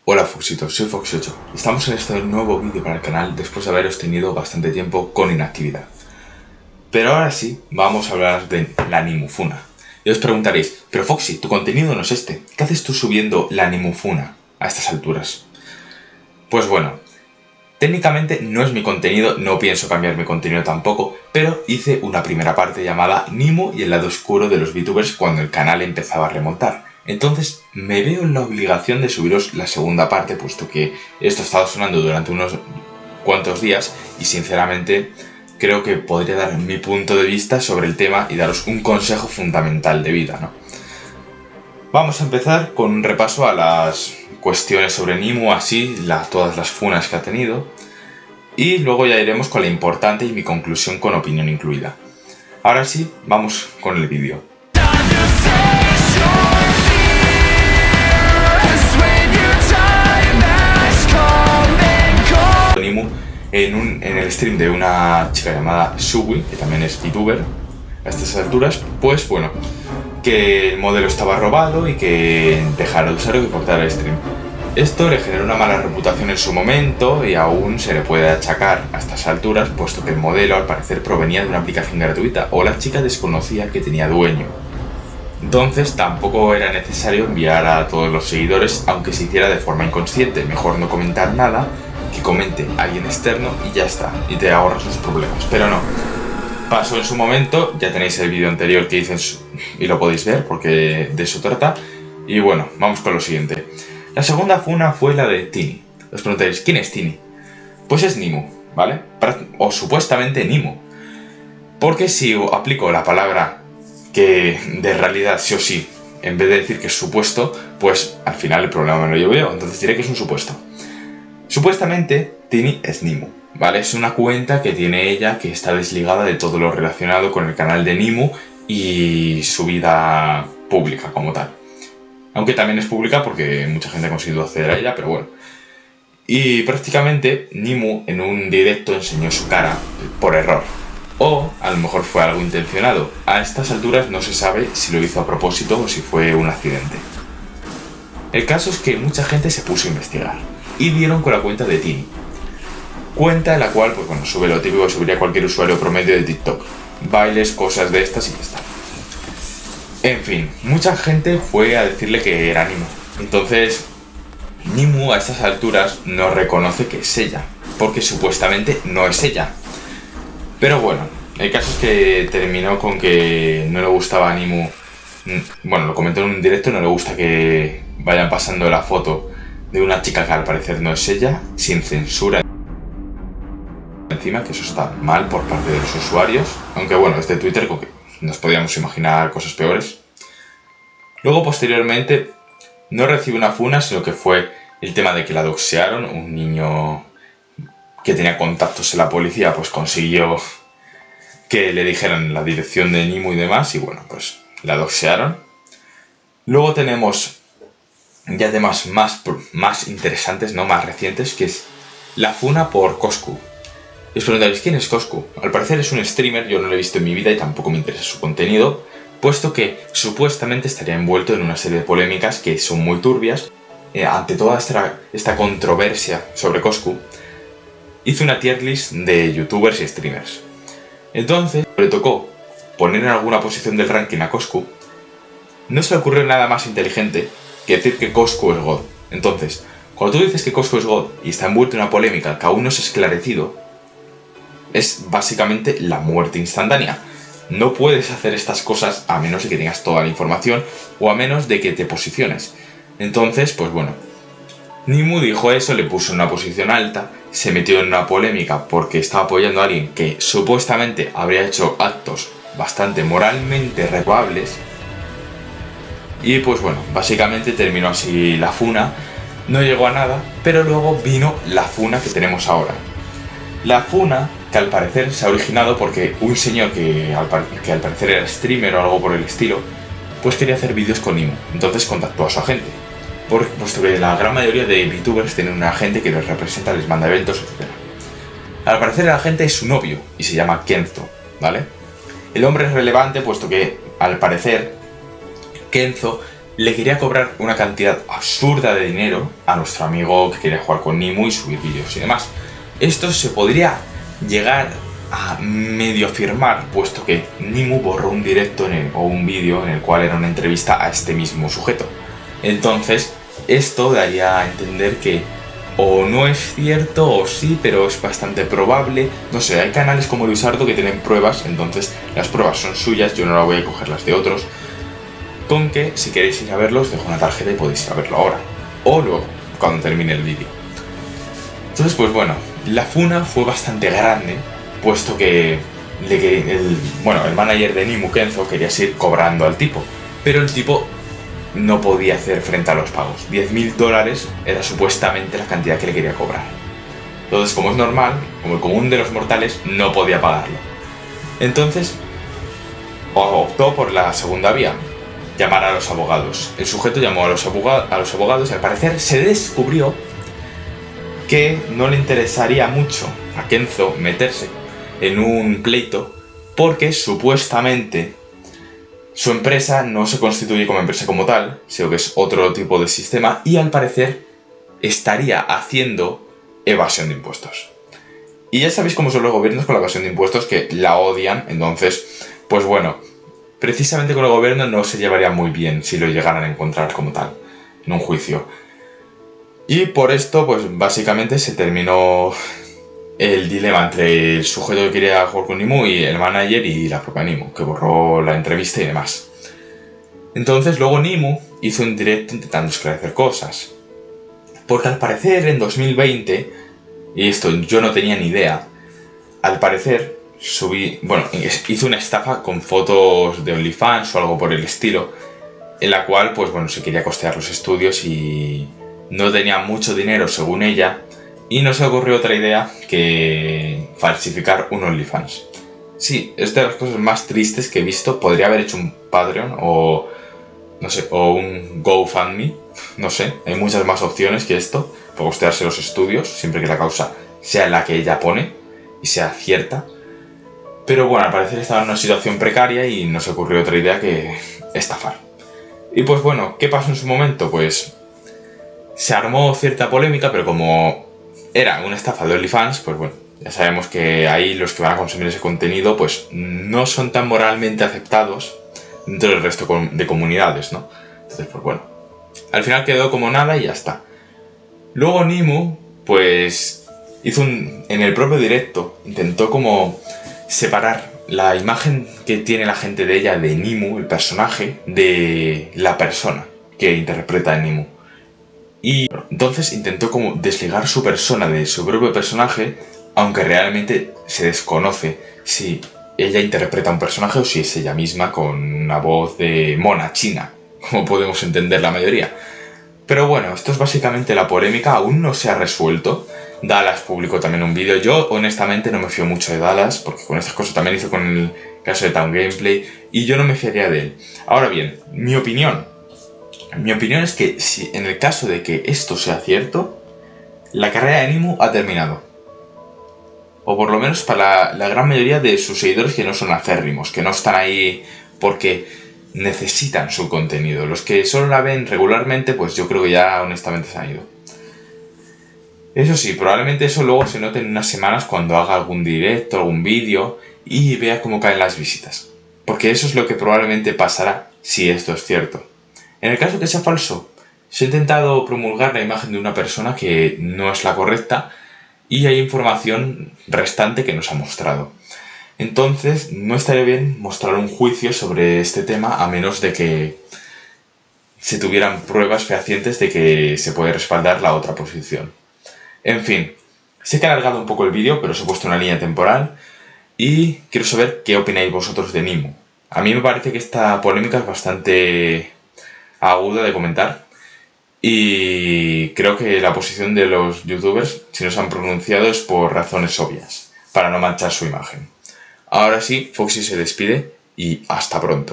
Hola Foxitos, soy Fox8 y estamos en este nuevo vídeo para el canal después de haberos tenido bastante tiempo con inactividad. Pero ahora sí, vamos a hablar de la Nimufuna. Y os preguntaréis, pero Foxy, tu contenido no es este, ¿qué haces tú subiendo la Nimufuna a estas alturas? Pues bueno, técnicamente no es mi contenido, no pienso cambiar mi contenido tampoco, pero hice una primera parte llamada Nimu y el lado oscuro de los VTubers cuando el canal empezaba a remontar. Entonces me veo en la obligación de subiros la segunda parte, puesto que esto ha estado sonando durante unos cuantos días y sinceramente creo que podría dar mi punto de vista sobre el tema y daros un consejo fundamental de vida, ¿no? Vamos a empezar con un repaso a las cuestiones sobre Nimu, así, todas las funas que ha tenido, y luego ya iremos con la importante y mi conclusión con opinión incluida. Ahora sí, vamos con el vídeo. Nimu en el stream de una chica llamada Suwi, que también es VTuber a estas alturas, pues bueno, que el modelo estaba robado y que dejara de usarlo y que cortara el stream. Esto le generó una mala reputación en su momento y aún se le puede achacar a estas alturas, puesto que el modelo al parecer provenía de una aplicación gratuita o la chica desconocía que tenía dueño. Entonces tampoco era necesario enviar a todos los seguidores, aunque se hiciera de forma inconsciente. Mejor no comentar nada, que comente alguien externo y ya está, y te ahorras los problemas. Pero no, pasó en su momento, ya tenéis el vídeo anterior que hice y lo podéis ver porque de eso trata. Y bueno, vamos con lo siguiente. La segunda funa fue la de Tini. Os preguntaréis, ¿quién es Tini? Pues es Nimu, ¿vale? O supuestamente Nimu. Porque si aplico la palabra que de realidad sí o sí, en vez de decir que es supuesto, pues al final el problema me lo llevo yo, entonces diré que es un supuesto. Supuestamente Tini es Nimu, ¿vale? Es una cuenta que tiene ella que está desligada de todo lo relacionado con el canal de Nimu y su vida pública como tal. Aunque también es pública porque mucha gente ha conseguido acceder a ella, pero bueno. Y prácticamente Nimu en un directo enseñó su cara por error. O a lo mejor fue algo intencionado. A estas alturas no se sabe si lo hizo a propósito o si fue un accidente. El caso es que mucha gente se puso a investigar y dieron con la cuenta de Tini. Cuenta en la cual, pues bueno, sube lo típico que subiría cualquier usuario promedio de TikTok. Bailes, cosas de estas y ya está. En fin, mucha gente fue a decirle que era Nimu. Entonces, Nimu a estas alturas no reconoce que es ella, porque supuestamente no es ella. Pero bueno, el caso es que terminó con que no le gustaba a Nimu. Bueno, lo comentó en un directo, no le gusta que vayan pasando la foto de una chica que al parecer no es ella, sin censura encima, que eso está mal por parte de los usuarios. Aunque bueno, este Twitter con que nos podíamos imaginar cosas peores. Luego, posteriormente, no recibió una funa, sino que fue el tema de que la doxearon. Un niño que tenía contactos en la policía, pues consiguió que le dijeran la dirección de Nimu y demás, y bueno, pues la doxearon. Luego tenemos ya temas más interesantes, no más recientes, que es la funa por Coscu. Y os preguntaréis, ¿quién es Coscu? Al parecer es un streamer, yo no lo he visto en mi vida y tampoco me interesa su contenido, puesto que supuestamente estaría envuelto en una serie de polémicas que son muy turbias. Ante toda esta controversia sobre Coscu, hizo una tier list de youtubers y streamers. Entonces, le tocó poner en alguna posición del ranking a Coscu. No se le ocurrió nada más inteligente que decir que Coscu es God. Entonces, cuando tú dices que Coscu es God y está envuelto en una polémica que aún no se ha esclarecido, es básicamente la muerte instantánea. No puedes hacer estas cosas a menos de que tengas toda la información o a menos de que te posiciones. Entonces, pues bueno, Nimu dijo eso, le puso en una posición alta, se metió en una polémica porque estaba apoyando a alguien que supuestamente habría hecho actos bastante moralmente reprobables. Y pues bueno, básicamente terminó así la funa, no llegó a nada, pero luego vino la funa que tenemos ahora. La funa que al parecer se ha originado porque un señor que al parecer era streamer o algo por el estilo, pues quería hacer vídeos con Nimu, entonces contactó a su agente. Puesto que la gran mayoría de VTubers tienen un agente que les representa, les manda eventos, etc. Al parecer el agente es su novio y se llama Kenzo, ¿vale? El hombre es relevante puesto que al parecer Kenzo le quería cobrar una cantidad absurda de dinero a nuestro amigo que quería jugar con Nimo y subir vídeos y demás. Esto se podría llegar a medio afirmar, puesto que Nimo borró un directo o un vídeo en el cual era una entrevista a este mismo sujeto. Entonces, esto daría a entender que o no es cierto o sí, pero es bastante probable. No sé, hay canales como Luisardo que tienen pruebas, entonces las pruebas son suyas, yo no la voy a coger las de otros. Con que si queréis ir a verlos, dejo una tarjeta y podéis ir a verlo ahora. O luego, cuando termine el vídeo. Entonces, pues bueno, la funa fue bastante grande, puesto que el manager de Nimo, Kenzo, quería seguir cobrando al tipo. Pero el tipo no podía hacer frente a los pagos. $10.000 era supuestamente la cantidad que le quería cobrar. Entonces, como es normal, como el común de los mortales, no podía pagarlo. Entonces, optó por la segunda vía, llamar a los abogados. El sujeto llamó a los abogados y al parecer se descubrió que no le interesaría mucho a Kenzo meterse en un pleito porque supuestamente su empresa no se constituye como empresa como tal, sino que es otro tipo de sistema y al parecer estaría haciendo evasión de impuestos. Y ya sabéis cómo son los gobiernos con la evasión de impuestos, que la odian, entonces, pues bueno, precisamente con el gobierno no se llevaría muy bien si lo llegaran a encontrar como tal, en un juicio. Y por esto, pues básicamente se terminó el dilema entre el sujeto que quería jugar con Nimo y el manager y la propia Nimo, que borró la entrevista y demás. Entonces luego Nimo hizo un directo intentando esclarecer cosas. Porque al parecer en 2020, y esto yo no tenía ni idea, al parecer hizo una estafa con fotos de OnlyFans o algo por el estilo, en la cual pues bueno, se quería costear los estudios y no tenía mucho dinero según ella. Y no se le ocurrió otra idea que falsificar un OnlyFans. Sí, es de las cosas más tristes que he visto. Podría haber hecho un Patreon o no sé, o un GoFundMe. No sé, hay muchas más opciones que esto para costearse los estudios, siempre que la causa sea la que ella pone y sea cierta. Pero bueno, al parecer estaba en una situación precaria y no se ocurrió otra idea que estafar. Y pues bueno, ¿qué pasó en su momento? Pues se armó cierta polémica, pero como era una estafa de OnlyFans, pues bueno, ya sabemos que ahí los que van a consumir ese contenido pues no son tan moralmente aceptados dentro del resto de comunidades, ¿no? Entonces, pues bueno, al final quedó como nada y ya está. Luego Nimo, pues en el propio directo, intentó como separar la imagen que tiene la gente de ella, de Nimo, el personaje, de la persona que interpreta a Nimo. Y entonces intentó como desligar su persona de su propio personaje, aunque realmente se desconoce si ella interpreta un personaje o si es ella misma con una voz de mona china, como podemos entender la mayoría. Pero bueno, esto es básicamente la polémica, aún no se ha resuelto. Dallas publicó también un vídeo. Yo honestamente no me fío mucho de Dallas, porque con estas cosas también hizo con el caso de Town Gameplay, y yo no me fiaría de él. Ahora bien, mi opinión es que si en el caso de que esto sea cierto, la carrera de Nimo ha terminado. O por lo menos para la gran mayoría de sus seguidores que no son acérrimos, que no están ahí porque necesitan su contenido. Los que solo la ven regularmente, pues yo creo que ya honestamente se han ido. Eso sí, probablemente eso luego se note en unas semanas cuando haga algún directo, algún vídeo y vea cómo caen las visitas. Porque eso es lo que probablemente pasará si esto es cierto. En el caso que sea falso, se ha intentado promulgar la imagen de una persona que no es la correcta y hay información restante que nos ha mostrado. Entonces, no estaría bien mostrar un juicio sobre este tema a menos de que se tuvieran pruebas fehacientes de que se puede respaldar la otra posición. En fin, sé que he alargado un poco el vídeo, pero os he puesto una línea temporal y quiero saber qué opináis vosotros de Nimo. A mí me parece que esta polémica es bastante aguda de comentar y creo que la posición de los youtubers, si no se han pronunciado, es por razones obvias, para no manchar su imagen. Ahora sí, Foxy se despide y hasta pronto.